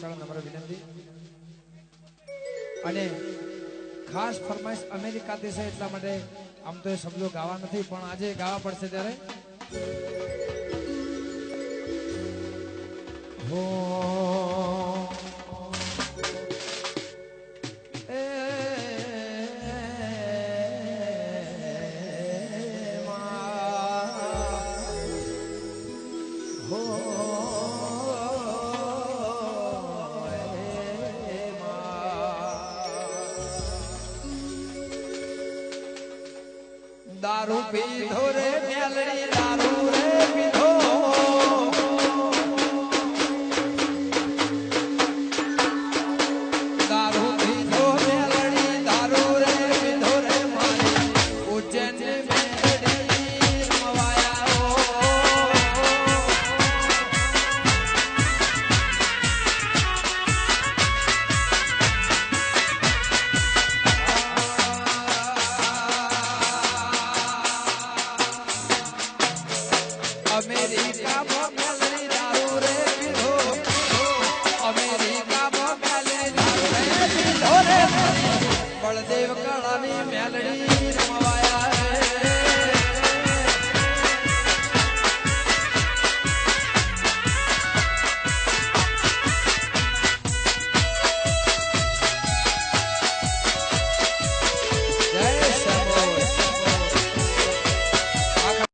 નમ્ર વિનંતી અને ખાસ ફરમાઈશ અમેરિકા દેશે એટલા માટે આમ તો એ શબ્દો ગાવા નથી પણ આજે ગાવા પડશે ત્યારે હો दारू पीधो रे मेलड़ी दारू रे पीधो दारू पीधो मेलड़ी दारू रे पीधो रे मारी उज्जैन मेलड़ी रमवाया अमेरिका में मेलड़ी दारू रे पीधो अमेरिका में मेलड़ी दारू रे पीधो रे बलदेव कलानी मेलड़ी